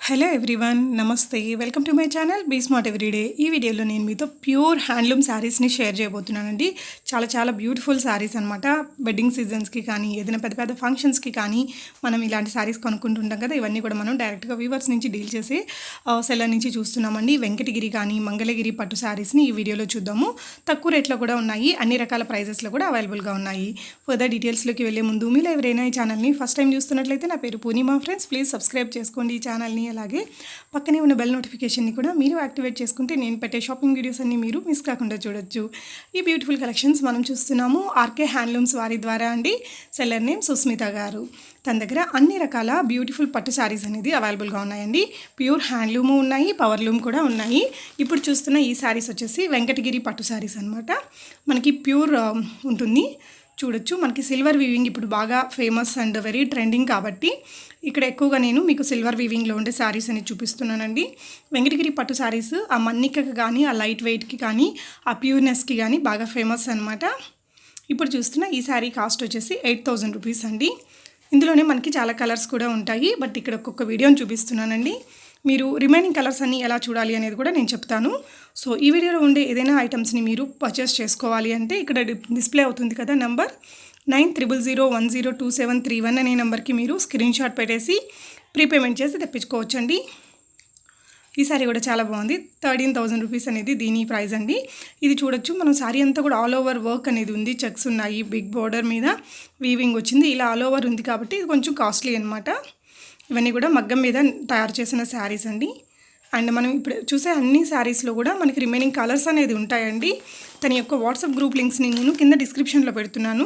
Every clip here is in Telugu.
హలో ఎవ్రీవన్, నమస్తే. Welcome to my channel be smart everyday. ఈ వీడియోలో నేను మీతో ప్యూర్ హ్యాండ్లూమ్ శారీస్ని షేర్ చేయబోతున్నానండి. చాలా చాలా బ్యూటిఫుల్ శారీస్ అనమాట. వెడ్డింగ్ సీజన్స్కి కానీ ఏదైనా పెద్ద పెద్ద ఫంక్షన్స్కి కానీ మనం ఇలాంటి శారీస్ కొనుక్కుంటుంటాం కదా. ఇవన్నీ కూడా మనం డైరెక్ట్గా వీవర్స్ నుంచి డీల్ చేసి సెల్లర్ నుంచి చూస్తున్నామండి. వెంకటగిరి కానీ మంగళగిరి పట్టు శారీస్ని ఈ వీడియోలో చూద్దాము. తక్కువ రేట్లో కూడా ఉన్నాయి, అన్ని రకాల ప్రైజెస్లో కూడా అవైలబుల్గా ఉన్నాయి. ఫర్దర్ డీటెయిల్స్లోకి వెళ్ళే ముందు మీరు ఎవరైనా ఈ ఛానల్ని ఫస్ట్ టైం చూస్తున్నట్లయితే నా పేరు పూర్ణిమ ఫ్రెండ్స్. ప్లీజ్ సబ్స్క్రైబ్ చేసుకోండి ఈ ఛానల్ని. అలాగే పక్కనే ఉన్న బెల్ నోటిఫికేషన్ని కూడా మీరు యాక్టివేట్ చేసుకుంటే నేను పెట్టే షాపింగ్ వీడియోస్ అన్ని మీరు మిస్ కాకుండా చూడొచ్చు. ఈ బ్యూటిఫుల్ కలెక్షన్స్ మనం చూస్తున్నాము ఆర్కే హ్యాండ్లూమ్స్ వారి ద్వారా అండి. సెల్లర్ నేమ్ సుస్మిత గారు. తన దగ్గర అన్ని రకాల బ్యూటిఫుల్ పట్టు శారీస్ అనేది అవైలబుల్గా ఉన్నాయండి. ప్యూర్ హ్యాండ్లూమ్ ఉన్నాయి, పవర్లూమ్ కూడా ఉన్నాయి. ఇప్పుడు చూస్తున్న ఈ శారీస్ వచ్చేసి వెంకటగిరి పట్టు శారీస్ అనమాట. మనకి ప్యూర్ ఉంటుంది, చూడొచ్చు. మనకి సిల్వర్ వీవింగ్ ఇప్పుడు బాగా ఫేమస్ అండ్ వెరీ ట్రెండింగ్ కాబట్టి ఇక్కడ ఎక్కువగా నేను మీకు సిల్వర్ వీవింగ్లో ఉండే శారీస్ అని చూపిస్తున్నానండి. వెంకటగిరి పట్టు శారీస్ ఆ మన్నికకి కానీ ఆ లైట్ వెయిట్కి కానీ ఆ ప్యూర్నెస్కి కానీ బాగా ఫేమస్ అనమాట. ఇప్పుడు చూస్తున్న ఈ శారీ కాస్ట్ వచ్చేసి 8,000 రూపీస్ అండి. ఇందులోనే మనకి చాలా కలర్స్ కూడా ఉంటాయి, బట్ ఇక్కడ ఒక్కొక్క వీడియోని చూపిస్తున్నానండి. మీరు రిమైనింగ్ కలర్స్ అన్ని ఎలా చూడాలి అనేది కూడా నేను చెప్తాను. సో ఈ వీడియోలో ఉండే ఏదైనా ఐటమ్స్ని మీరు పర్చేస్ చేసుకోవాలి అంటే ఇక్కడ డిస్ప్లే అవుతుంది కదా నెంబర్ 9000102731 అనే నెంబర్కి మీరు స్క్రీన్ షాట్ పెట్టేసి ప్రీపేమెంట్ చేసి తెప్పించుకోవచ్చండి. ఈ సారీ కూడా చాలా బాగుంది. 13,000 రూపీస్ అనేది దీని ప్రైస్ అండి. ఇది చూడొచ్చు, మనం సారీ అంతా కూడా ఆల్ ఓవర్ వర్క్ అనేది ఉంది. చెక్స్ ఉన్నాయి, బిగ్ బోర్డర్ మీద వీవింగ్ వచ్చింది. ఇలా ఆల్ ఓవర్ ఉంది కాబట్టి ఇది కొంచెం కాస్ట్లీ అనమాట. ఇవన్నీ కూడా మగ్గం మీద తయారు చేసిన శారీస్ అండి. అండ్ మనం ఇప్పుడు చూసే అన్ని శారీస్లో కూడా మనకి రిమైనింగ్ కలర్స్ అనేది ఉంటాయండి. తన యొక్క వాట్సాప్ గ్రూప్ లింక్స్ని నేను కింద డిస్క్రిప్షన్లో పెడుతున్నాను.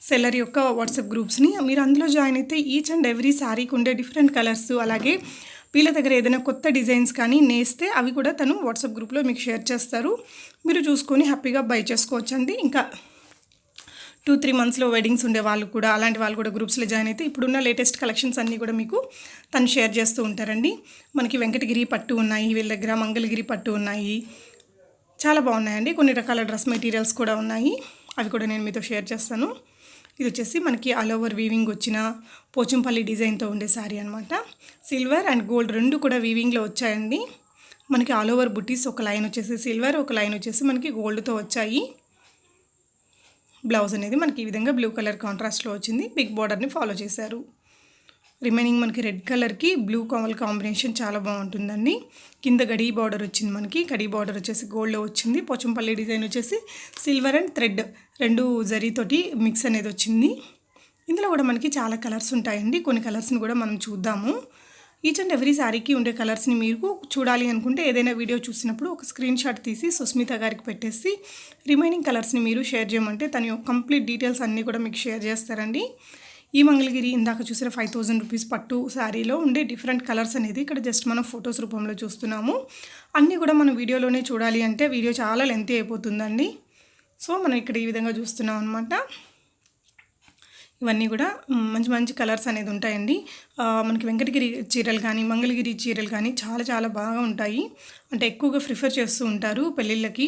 సెల్లర్ యొక్క వాట్సాప్ గ్రూప్స్ని మీరు అందులో జాయిన్ అయితే ఈచ్ అండ్ ఎవ్రీ శారీకి ఉండే డిఫరెంట్ కలర్స్, అలాగే వీళ్ళ దగ్గర ఏదైనా కొత్త డిజైన్స్ కానీ నేస్తే అవి కూడా తను వాట్సాప్ గ్రూప్లో మీకు షేర్ చేస్తారు. మీరు చూసుకొని హ్యాపీగా బై చేసుకోవచ్చండి. ఇంకా 2-3 మంత్స్లో వెడ్డింగ్స్ ఉండే వాళ్ళు కూడా, అలాంటి వాళ్ళు కూడా గ్రూప్స్లో జాయిన్ అయితే ఇప్పుడున్న లేటెస్ట్ కలెక్షన్స్ అన్నీ కూడా మీకు తను షేర్ చేస్తూ ఉంటారండి. మనకి వెంకటగిరి పట్టు ఉన్నాయి, వీళ్ళ దగ్గర మంగళగిరి పట్టు ఉన్నాయి, చాలా బాగున్నాయండి. కొన్ని రకాల డ్రెస్ మెటీరియల్స్ కూడా ఉన్నాయి, అవి కూడా నేను మీతో షేర్ చేస్తాను. ఇది వచ్చేసి మనకి ఆల్ ఓవర్ వీవింగ్ వచ్చిన పోచంపల్లి డిజైన్తో ఉండే శారీ అనమాట. సిల్వర్ అండ్ గోల్డ్ రెండు కూడా వీవింగ్లో వచ్చాయండి. మనకి ఆల్ ఓవర్ బుటీస్ ఒక లైన్ వచ్చేసి సిల్వర్, ఒక లైన్ వచ్చేసి మనకి గోల్డ్తో వచ్చాయి. బ్లౌజ్ అనేది మనకి ఈ విధంగా బ్లూ కలర్ కాంట్రాస్ట్లో వచ్చింది. బిగ్ బార్డర్ని ఫాలో చేశారు. రిమైనింగ్ మనకి రెడ్ కలర్కి బ్లూ కలర్ కాంబినేషన్ చాలా బాగుంటుందండి. కింద గడి బార్డర్ వచ్చింది, మనకి గడి బార్డర్ వచ్చేసి గోల్డ్లో వచ్చింది. పోచంపల్లి డిజైన్ వచ్చేసి సిల్వర్ అండ్ థ్రెడ్ రెండు జరీతోటి మిక్స్ అనేది వచ్చింది. ఇందులో కూడా మనకి చాలా కలర్స్ ఉంటాయండి. కొన్ని కలర్స్ని కూడా మనం చూద్దాము. ఈచ్ అండ్ ఎవ్రీ శారీకి ఉండే కలర్స్ని మీరు చూడాలి అనుకుంటే ఏదైనా వీడియో చూసినప్పుడు ఒక స్క్రీన్ షాట్ తీసి సుస్మిత గారికి పెట్టేసి రిమైనింగ్ కలర్స్ని మీరు షేర్ చేయమంటే తన యొక్క కంప్లీట్ డీటెయిల్స్ అన్నీ కూడా మీకు షేర్ చేస్తారండి. ఈ మంగళగిరి ఇందాక చూసిన 5,000 రూపీస్ పట్టు శారీలో ఉండే డిఫరెంట్ కలర్స్ అనేది ఇక్కడ జస్ట్ మనం ఫొటోస్ రూపంలో చూస్తున్నాము. అన్నీ కూడా మనం వీడియోలోనే చూడాలి అంటే వీడియో చాలా లెంతీ అయిపోతుందండి. సో మనం ఇక్కడ ఈ విధంగా చూస్తున్నాం అనమాట. ఇవన్నీ కూడా మంచి మంచి కలర్స్ అనేది ఉంటాయండి. మనకి వెంకటగిరి చీరలు కానీ మంగళగిరి చీరలు కానీ చాలా చాలా బాగా ఉంటాయి. అంటే ఎక్కువగా ప్రిఫర్ చేస్తూ ఉంటారు పెళ్ళిళ్ళకి.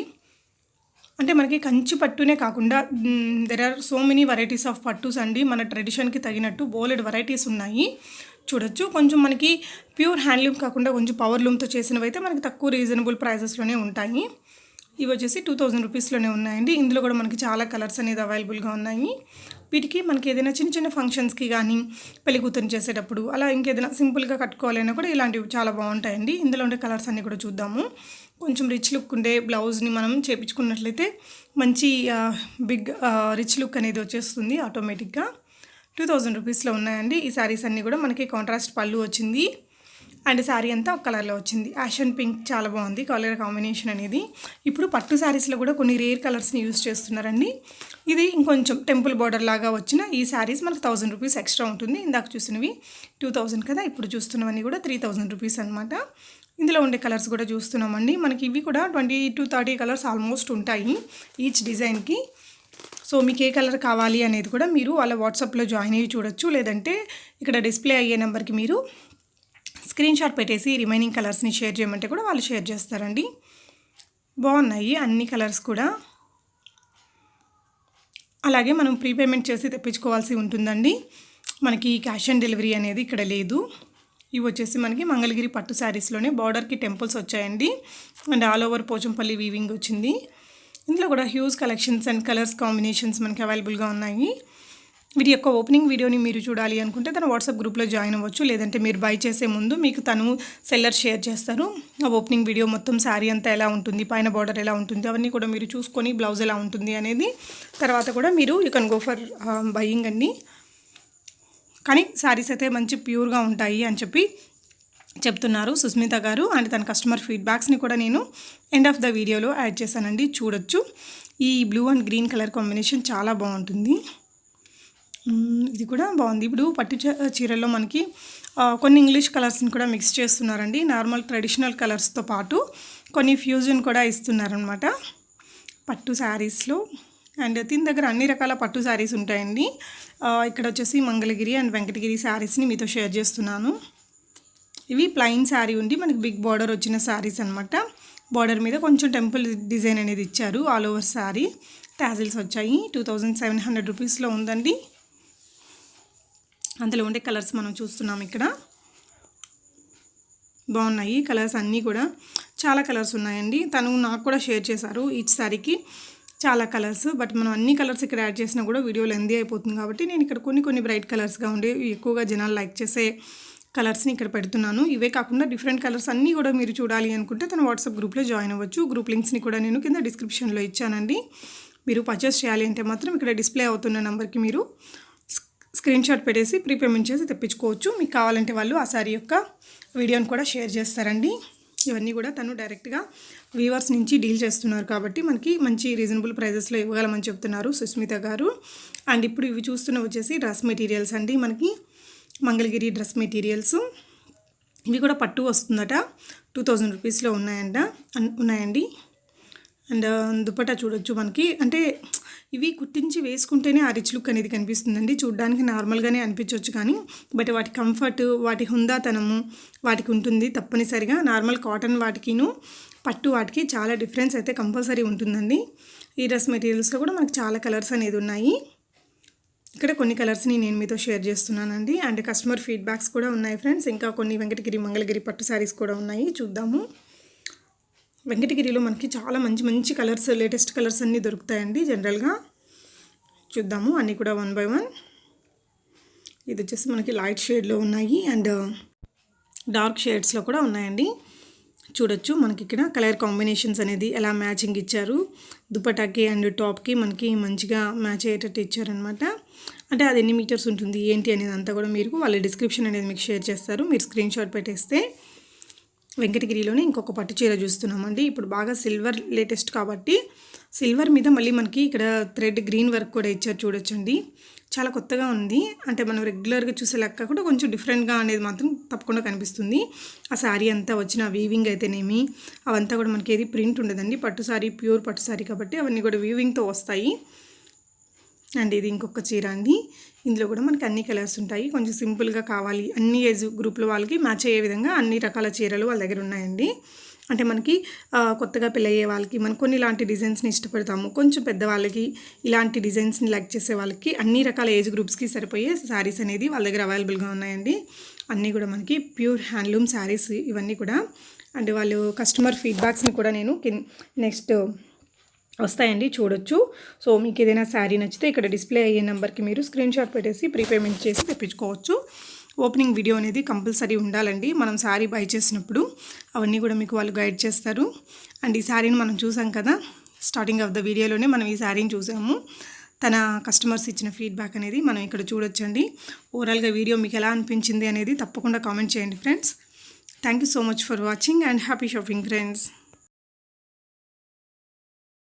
అంటే మనకి కంచి పట్టునే కాకుండా there are so many varieties of పట్టుస్ అండి. మన ట్రెడిషన్కి తగినట్టు బోలెడ్ వెరైటీస్ ఉన్నాయి, చూడొచ్చు. కొంచెం మనకి ప్యూర్ హ్యాండ్లూమ్ కాకుండా కొంచెం పవర్లూమ్తో చేసినవి అయితే మనకి తక్కువ రీజనబుల్ ప్రైజెస్లోనే ఉంటాయి. ఇవి వచ్చేసి 2,000 రూపీస్లోనే ఉన్నాయండి. ఇందులో కూడా మనకి చాలా కలర్స్ అనేది అవైలబుల్గా ఉన్నాయి. వీటికి మనకి ఏదైనా చిన్న చిన్న ఫంక్షన్స్కి కానీ పెళ్లి కూతురు చేసేటప్పుడు అలా ఇంకేదైనా సింపుల్గా కట్టుకోవాలైనా కూడా ఇలాంటివి చాలా బాగుంటాయండి. ఇందులో ఉండే కలర్స్ అన్నీ కూడా చూద్దాము. కొంచెం రిచ్ లుక్ ఉండే బ్లౌజ్ని మనం చేపించుకున్నట్లయితే మంచి బిగ్ రిచ్ లుక్ అనేది వచ్చేస్తుంది ఆటోమేటిక్గా. 2,000 రూపీస్లో ఉన్నాయండి. ఈ శారీస్ అన్నీ కూడా మనకి కాంట్రాస్ట్ పళ్ళు వచ్చింది అండ్ శారీ అంతా ఒక కలర్లో వచ్చింది. యాష్ అండ్ పింక్ చాలా బాగుంది కలర్ కాంబినేషన్ అనేది. ఇప్పుడు పట్టు శారీస్లో కూడా కొన్ని రేర్ కలర్స్ని యూజ్ చేస్తున్నారండి. ఇది ఇంకొంచెం టెంపుల్ బార్డర్ లాగా వచ్చిన ఈ శారీస్ మనకు 1,000 రూపీస్ ఎక్స్ట్రా ఉంటుంది. ఇందాక చూసినవి 2,000 కదా, ఇప్పుడు చూస్తున్నవన్నీ కూడా 3,000 రూపీస్ అనమాట. ఇందులో ఉండే కలర్స్ కూడా చూస్తున్నామండి. మనకి ఇవి కూడా 20-30 కలర్స్ ఆల్మోస్ట్ ఉంటాయి ఈచ్ డిజైన్కి. సో మీకు ఏ కలర్ కావాలి అనేది కూడా మీరు వాళ్ళ వాట్సాప్లో జాయిన్ అయ్యి చూడొచ్చు. లేదంటే ఇక్కడ డిస్ప్లే అయ్యే నెంబర్కి మీరు స్క్రీన్ షాట్ పెట్టేసి రిమైనింగ్ కలర్స్ని షేర్ చేయమంటే కూడా వాళ్ళు షేర్ చేస్తారండి. బాగున్నాయి అన్ని కలర్స్ కూడా. అలాగే మనం ప్రీపేమెంట్ చేసి తెప్పించుకోవాల్సి ఉంటుందండి. మనకి క్యాష్ ఆన్ డెలివరీ అనేది ఇక్కడ లేదు. ఇవి వచ్చేసి మనకి మంగళగిరి పట్టు శారీస్లోనే బార్డర్కి టెంపుల్స్ వచ్చాయండి. And all over Pochampally weaving వచ్చింది. ఇందులో కూడా huge collections and colours combinations మనకి అవైలబుల్గా ఉన్నాయి. వీటి యొక్క ఓపెనింగ్ వీడియోని మీరు చూడాలి అనుకుంటే తన వాట్సాప్ గ్రూప్లో జాయిన్ అవ్వచ్చు. లేదంటే మీరు బై చేసే ముందు మీకు తను సెల్లర్ షేర్ చేస్తారు. ఆ ఓపెనింగ్ వీడియో మొత్తం శారీ అంతా ఎలా ఉంటుంది, పైన బార్డర్ ఎలా ఉంటుంది, అవన్నీ కూడా మీరు చూసుకొని బ్లౌజ్ ఎలా ఉంటుంది అనేది తర్వాత కూడా మీరు you can go for buying అండి. కానీ శారీస్ అయితే మంచి ప్యూర్గా ఉంటాయి అని చెప్పి చెప్తున్నారు సుస్మిత గారు. అండ్ తన కస్టమర్ ఫీడ్బ్యాక్స్ని కూడా నేను ఎండ్ ఆఫ్ ద వీడియోలో యాడ్ చేశానండి, చూడొచ్చు. ఈ blue and green colour combination చాలా బాగుంటుంది. ఇది కూడా బాగుంది. ఇప్పుడు పట్టు చీరల్లో మనకి కొన్ని ఇంగ్లీష్ కలర్స్ని కూడా మిక్స్ చేస్తున్నారండి. నార్మల్ ట్రెడిషనల్ కలర్స్తో పాటు కొన్ని ఫ్యూజన్ కూడా ఇస్తున్నారనమాట పట్టు శారీస్లో. అండ్ దీని దగ్గర అన్ని రకాల పట్టు శారీస్ ఉంటాయండి. ఇక్కడ వచ్చేసి మంగళగిరి అండ్ వెంకటగిరి శారీస్ని మీతో షేర్ చేస్తున్నాను. ఇవి ప్లెయిన్ శారీ ఉండి మనకి బిగ్ బార్డర్ వచ్చిన శారీస్ అనమాట. బార్డర్ మీద కొంచెం టెంపుల్ డిజైన్ అనేది ఇచ్చారు. ఆల్ ఓవర్ శారీ టాజిల్స్ వచ్చాయి. 2700 రూపీస్లో ఉందండి. అందులో ఉండే కలర్స్ మనం చూస్తున్నాం ఇక్కడ. బాగున్నాయి కలర్స్ అన్నీ కూడా, చాలా కలర్స్ ఉన్నాయండి. తను నాకు కూడా షేర్ చేశారు ఈచ్ శారీకి చాలా కలర్స్. బట్ మనం అన్ని కలర్స్ ఇక్కడ యాడ్ చేసినా కూడా వీడియో లెందీ అయిపోతుంది కాబట్టి నేను ఇక్కడ కొన్ని బ్రైట్ కలర్స్గా ఉండే ఎక్కువగా జనాలు లైక్ చేసే కలర్స్ని ఇక్కడ పెడుతున్నాను. ఇవే కాకుండా డిఫరెంట్ కలర్స్ అన్నీ కూడా మీరు చూడాలి అనుకుంటే తన వాట్సాప్ గ్రూప్లో జాయిన్ అవ్వచ్చు. గ్రూప్ లింక్స్ని కూడా నేను కింద డిస్క్రిప్షన్లో ఇచ్చానండి. మీరు పర్చేస్ చేయాలి అంటే మాత్రం ఇక్కడ డిస్ప్లే అవుతున్న నెంబర్కి మీరు స్క్రీన్ షాట్ పెట్టేసి ప్రీపేమెంట్ చేసి తెప్పించుకోవచ్చు. మీకు కావాలంటే వాళ్ళు ఆ శారీ యొక్క వీడియోని కూడా షేర్ చేస్తారండి. ఇవన్నీ కూడా తను డైరెక్ట్గా వీవర్స్ నుంచి డీల్ చేస్తున్నారు కాబట్టి మనకి మంచి రీజనబుల్ ప్రైజెస్లో ఇవ్వగలమని చెప్తున్నారు సుస్మిత గారు. అండ్ ఇప్పుడు ఇవి చూస్తున్న వచ్చేసి డ్రెస్ మెటీరియల్స్ అండి. మనకి మంగళగిరి డ్రెస్ మెటీరియల్స్ ఇవి కూడా పట్టు వస్తుందట. 2000 రూపీస్లో ఉన్నాయండి. అండ్ దుపట్టా చూడొచ్చు మనకి. అంటే ఇవి కుట్టించి వేసుకుంటేనే ఆ రిచ్ లుక్ అనేది కనిపిస్తుందండి. చూడ్డానికి నార్మల్గానే అనిపించవచ్చు కానీ బట్ వాటి కంఫర్ట్, వాటి హుందాతనము వాటికి ఉంటుంది తప్పనిసరిగా. నార్మల్ కాటన్ వాటికిను పట్టు వాటికి చాలా డిఫరెన్స్ అయితే కంపల్సరీ ఉంటుందండి. ఈ డ్రెస్ మెటీరియల్స్లో కూడా మనకు చాలా కలర్స్ అనేది ఉన్నాయి. ఇక్కడ కొన్ని కలర్స్ని నేను మీతో షేర్ చేస్తున్నానండి. అండ్ కస్టమర్ ఫీడ్బ్యాక్స్ కూడా ఉన్నాయి ఫ్రెండ్స్. ఇంకా కొన్ని వెంకటగిరి మంగళగిరి పట్టు శారీస్ కూడా ఉన్నాయి, చూద్దాము. వెంకటగిరిలో మనకి చాలా మంచి కలర్స్, లేటెస్ట్ కలర్స్ అన్నీ దొరుకుతాయండి జనరల్గా. చూద్దాము అన్నీ కూడా 1 by 1. ఇది వచ్చేసి మనకి లైట్ షేడ్లో ఉన్నాయి అండ్ డార్క్ షేడ్స్లో కూడా ఉన్నాయండి. చూడొచ్చు మనకి ఇక్కడ కలర్ కాంబినేషన్స్ అనేది ఎలా మ్యాచింగ్ ఇచ్చారు. దుపటాకి అండ్ టాప్కి మనకి మంచిగా మ్యాచ్ అయ్యేటట్టు ఇచ్చారనమాట. అంటే అది ఎన్ని మీటర్స్ ఉంటుంది ఏంటి అనేది అంతా కూడా మీరు వాళ్ళ డిస్క్రిప్షన్ అనేది మీకు షేర్ చేస్తారు. మీరు స్క్రీన్ షాట్ పెట్టేస్తే. వెంకటగిరిలోనే ఇంకొక పట్టు చీర చూస్తున్నామండి. ఇప్పుడు బాగా సిల్వర్ లేటెస్ట్ కాబట్టి సిల్వర్ మీద మళ్ళీ మనకి ఇక్కడ థ్రెడ్ గ్రీన్ వర్క్ కూడా ఇచ్చారు, చూడొచ్చండి. చాలా కొత్తగా ఉంది. అంటే మనం రెగ్యులర్గా చూసే లెక్క కూడా కొంచెం డిఫరెంట్గా అనేది మాత్రం తప్పకుండా కనిపిస్తుంది. ఆ శారీ అంతా వచ్చిన వీవింగ్ అయితేనేమి అవంతా కూడా మనకి ఏది ప్రింట్ ఉండదండి. పట్టు శారీ ప్యూర్ పట్టు శారీ కాబట్టి అవన్నీ కూడా వీవింగ్తో వస్తాయి. అండ్ ఇది ఇంకొక చీర అండి. ఇందులో కూడా మనకి అన్ని కలర్స్ ఉంటాయి. కొంచెం సింపుల్గా కావాలి, అన్ని ఏజ్ గ్రూప్ల వాళ్ళకి మ్యాచ్ అయ్యే విధంగా అన్ని రకాల చీరలు వాళ్ళ దగ్గర ఉన్నాయండి. అంటే మనకి కొత్తగా పెళ్ళయ్యే వాళ్ళకి మనం కొన్ని ఇలాంటి డిజైన్స్ని ఇష్టపడతాము. కొంచెం పెద్దవాళ్ళకి ఇలాంటి డిజైన్స్ని లైక్ చేసే వాళ్ళకి అన్ని రకాల ఏజ్ గ్రూప్స్కి సరిపోయే శారీస్ అనేది వాళ్ళ దగ్గర అవైలబుల్గా ఉన్నాయండి. అన్నీ కూడా మనకి ప్యూర్ హ్యాండ్లూమ్ శారీస్ ఇవన్నీ కూడా. అండ్ వాళ్ళు కస్టమర్ ఫీడ్బ్యాక్స్ని కూడా నేను నెక్స్ట్ వస్తాయండి, చూడొచ్చు. సో మీకు ఏదైనా శారీ నచ్చితే ఇక్కడ డిస్ప్లే అయ్యే నెంబర్కి మీరు స్క్రీన్ షాట్ పెట్టేసి ప్రీపేమెంట్ చేసి తెప్పించుకోవచ్చు. ఓపెనింగ్ వీడియో అనేది కంపల్సరీ ఉండాలండి. మనం శారీ బై చేసినప్పుడు అవన్నీ కూడా మీకు వాళ్ళు గైడ్ చేస్తారు. అండ్ ఈ శారీని మనం చూసాం కదా, స్టార్టింగ్ ఆఫ్ ద వీడియోలోనే మనం ఈ శారీని చూసాము. తన కస్టమర్స్ ఇచ్చిన ఫీడ్బ్యాక్ అనేది మనం ఇక్కడ చూడొచ్చండి. ఓవరాల్గా వీడియో మీకు ఎలా అనిపించింది అనేది తప్పకుండా కామెంట్ చేయండి friends. Thank you so much for watching and happy shopping friends.